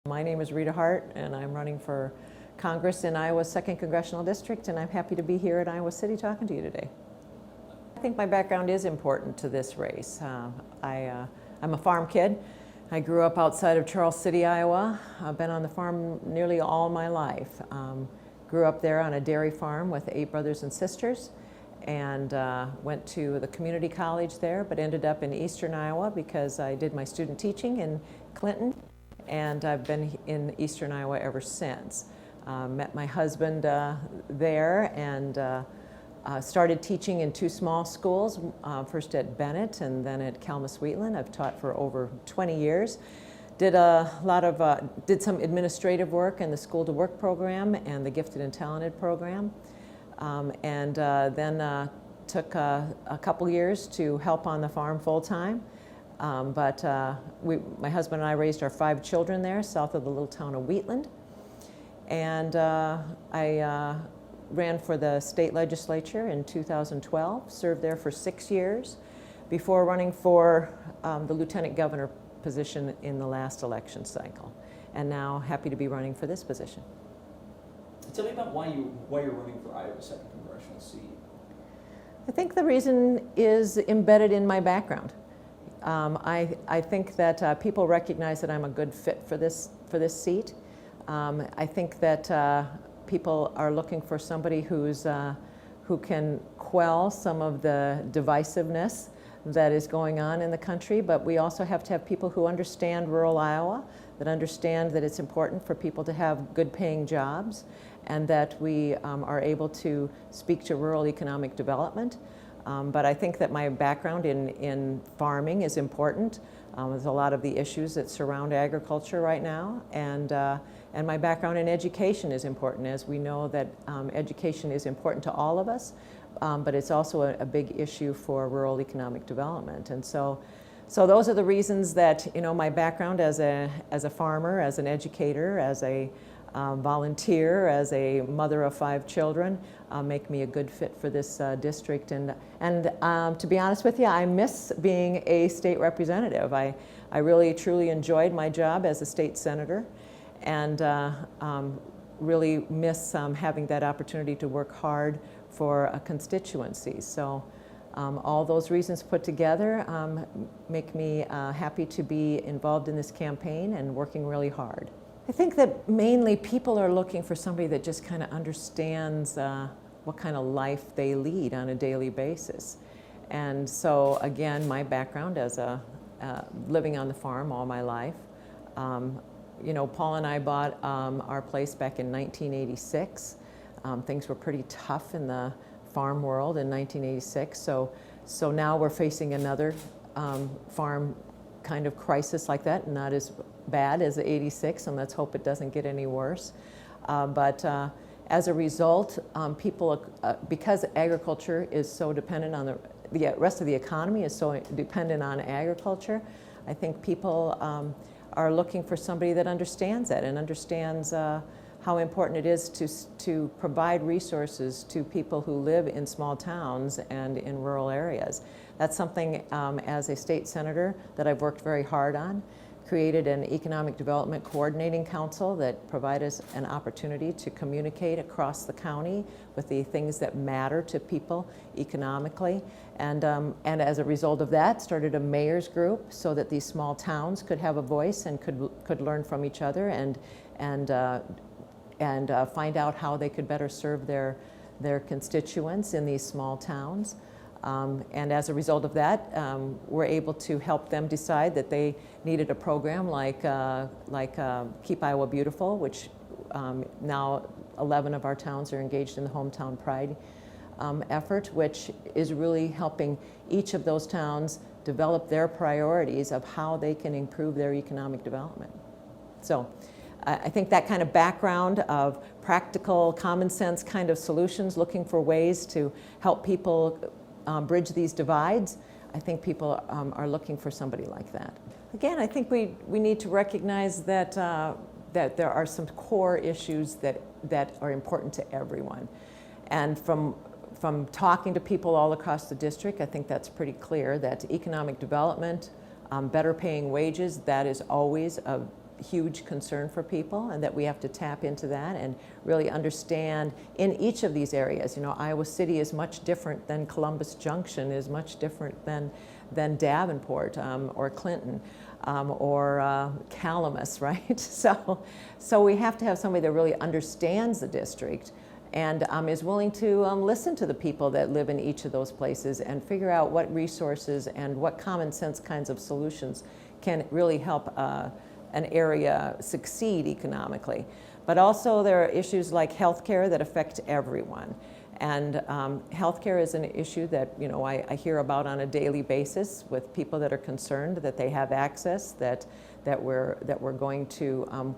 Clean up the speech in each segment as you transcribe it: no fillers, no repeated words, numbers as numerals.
My name is Rita Hart, and I'm running for Congress in Iowa's 2nd Congressional District, and I'm happy to be here at Iowa City talking to you today. I think my background is important to this race. I'm a farm kid. I grew up outside of Charles City, Iowa. I've been on the farm nearly all my life. Grew up there on a dairy farm with 8 brothers and sisters, and went to the community college there, but ended up in eastern Iowa because I did my student teaching in Clinton, and I've been in eastern Iowa ever since. Met my husband there, and started teaching in 2 small schools, first at Bennett and then at Kalmus-Wheatland. I've taught for over 20 years. Did some administrative work in the School to Work program and the Gifted and Talented program. Then took a couple years to help on the farm full time. My husband and I raised our 5 children there, south of the little town of Wheatland. And I ran for the state legislature in 2012, served there for 6 years before running for the lieutenant governor position in the last election cycle. And now happy to be running for this position. Tell me about why you're running for Iowa's 2nd congressional seat. I think the reason is embedded in my background. I think that people recognize that I'm a good fit for this seat. I think that people are looking for somebody who can quell some of the divisiveness that is going on in the country, but we also have to have people who understand rural Iowa, that understand that it's important for people to have good paying jobs, and that we are able to speak to rural economic development. But I think that my background in farming is important. There's a lot of the issues that surround agriculture right now, and my background in education is important, as we know that education is important to all of us, but it's also a big issue for rural economic development. And so those are the reasons that, my background as a farmer, as an educator, as a volunteer, as a mother of 5 children, make me a good fit for this district. And to be honest with you, I miss being a state representative. I really truly enjoyed my job as a state senator, and really miss having that opportunity to work hard for a constituency. So all those reasons put together make me happy to be involved in this campaign and working really hard. I think that mainly people are looking for somebody that just kind of understands what kind of life they lead on a daily basis. And so again, my background as living on the farm all my life, Paul and I bought our place back in 1986. Things were pretty tough in the farm world in 1986. So now we're facing another farm kind of crisis like that, not as bad as the 86, and let's hope it doesn't get any worse. But as a result, people, because agriculture is so dependent on the rest of the economy is so dependent on agriculture, I think people are looking for somebody that understands that and understands how important it is to provide resources to people who live in small towns and in rural areas. That's something as a state senator that I've worked very hard on. Created an economic development coordinating council that provides us an opportunity to communicate across the county with the things that matter to people economically. And as a result of that, started a mayor's group so that these small towns could have a voice and could learn from each other and find out how they could better serve their constituents in these small towns. And as a result of that, we're able to help them decide that they needed a program like Keep Iowa Beautiful, which now 11 of our towns are engaged in the Hometown Pride effort, which is really helping each of those towns develop their priorities of how they can improve their economic development. So I think that kind of background of practical, common sense kind of solutions, looking for ways to help people bridge these divides, I think people are looking for somebody like that. Again, I think we need to recognize that there are some core issues that are important to everyone. And from talking to people all across the district, I think that's pretty clear that economic development, better paying wages, that is always huge concern for people, and that we have to tap into that and really understand in each of these areas. You know, Iowa City is much different than Columbus Junction, is much different than Davenport or Clinton or Calamus, right? So we have to have somebody that really understands the district and is willing to listen to the people that live in each of those places and figure out what resources and what common sense kinds of solutions can really help an area succeed economically. But also there are issues like healthcare that affect everyone. And healthcare is an issue that, you know, I hear about on a daily basis with people that are concerned that they have access, that we're going to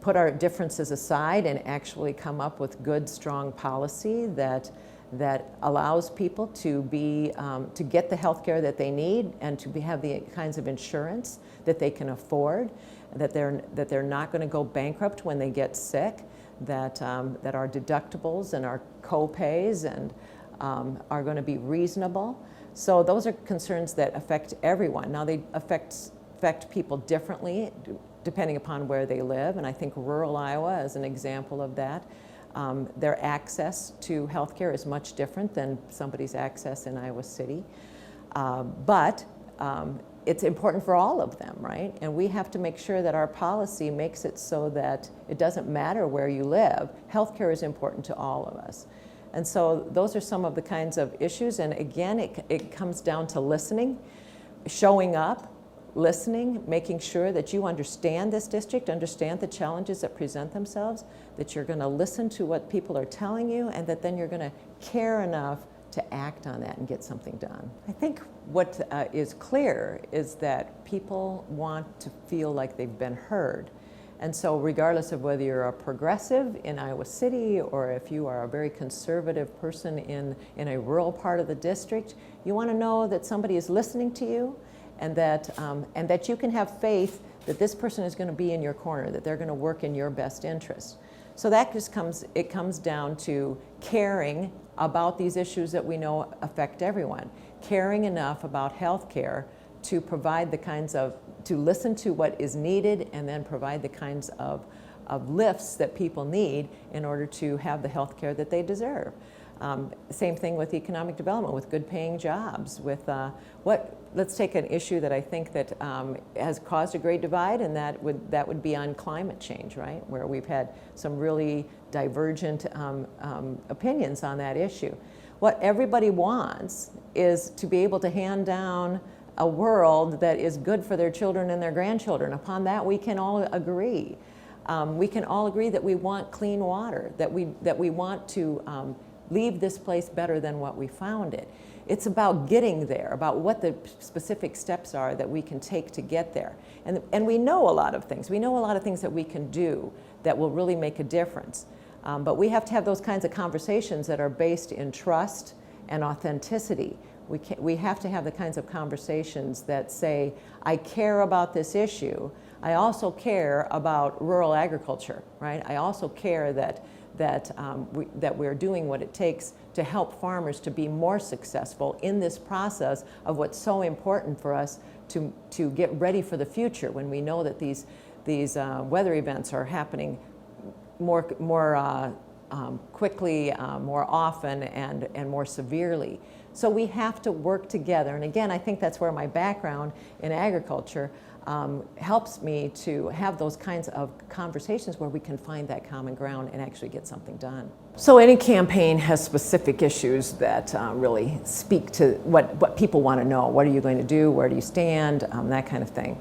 put our differences aside and actually come up with good, strong policy that allows people to get the health care that they need and to have the kinds of insurance that they can afford, that they're not going to go bankrupt when they get sick, that our deductibles and our co-pays and are going to be reasonable. So those are concerns that affect everyone. Now they affect people differently depending upon where they live, and I think rural Iowa is an example of that. Their access to healthcare is much different than somebody's access in Iowa City. But it's important for all of them, right? And we have to make sure that our policy makes it so that it doesn't matter where you live. Healthcare is important to all of us. And so those are some of the kinds of issues. And again, it comes down to listening, showing up, listening, making sure that you understand this district, understand the challenges that present themselves, that you're going to listen to what people are telling you, and that then you're going to care enough to act on that and get something done. I think what is clear is that people want to feel like they've been heard. And so regardless of whether you're a progressive in Iowa City or if you are a very conservative person in a rural part of the district, you want to know that somebody is listening to you, and that you can have faith that this person is going to be in your corner, that they're going to work in your best interest. So that just comes down to caring about these issues that we know affect everyone, caring enough about health care to provide to listen to what is needed and then provide the kinds of lifts that people need in order to have the health care that they deserve. Same thing with economic development, with good paying jobs, with let's take an issue that I think that has caused a great divide, and that would be on climate change, right? Where we've had some really divergent opinions on that issue. What everybody wants is to be able to hand down a world that is good for their children and their grandchildren. Upon that, we can all agree. We can all agree that we want clean water, that we want to leave this place better than what we found it. It's about getting there, about what the specific steps are that we can take to get there. And we know a lot of things. We know a lot of things that we can do that will really make a difference. But we have to have those kinds of conversations that are based in trust and authenticity. We have to have the kinds of conversations that say, I care about this issue. I also care about rural agriculture, right? I also care that we're doing what it takes to help farmers to be more successful in this process of what's so important for us to get ready for the future, when we know that these weather events are happening more quickly, more often, and more severely. So we have to work together. And again, I think that's where my background in agriculture helps me to have those kinds of conversations where we can find that common ground and actually get something done. So any campaign has specific issues that really speak to what people want to know. What are you going to do? Where do you stand? That kind of thing.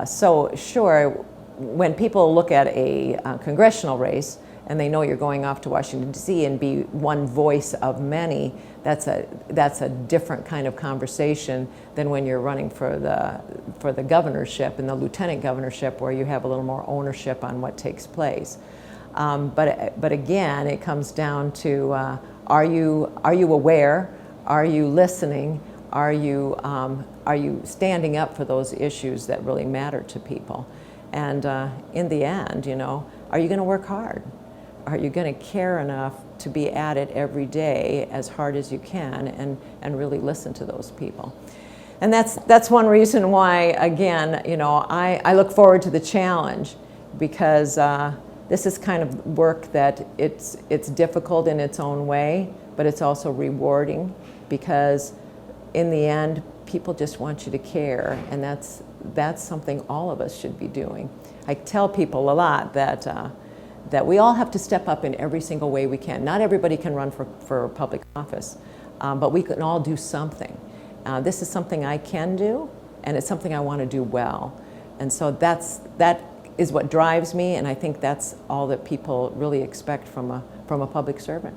So sure, when people look at a congressional race and they know you're going off to Washington, D.C. and be one voice of many, that's a different kind of conversation than when you're running for the governorship and the lieutenant governorship, where you have a little more ownership on what takes place. But again, it comes down to are you aware? Are you listening? Are you standing up for those issues that really matter to people? And in the end, are you going to work hard? Are you going to care enough to be at it every day as hard as you can and really listen to those people? And that's one reason why, again, you know, I look forward to the challenge, because this is kind of work that it's difficult in its own way, but it's also rewarding, because in the end, people just want you to care, and that's something all of us should be doing. I tell people a lot that that we all have to step up in every single way we can. Not everybody can run for public office, but we can all do something. This is something I can do, and it's something I want to do well. And so that is what drives me, and I think that's all that people really expect from a public servant.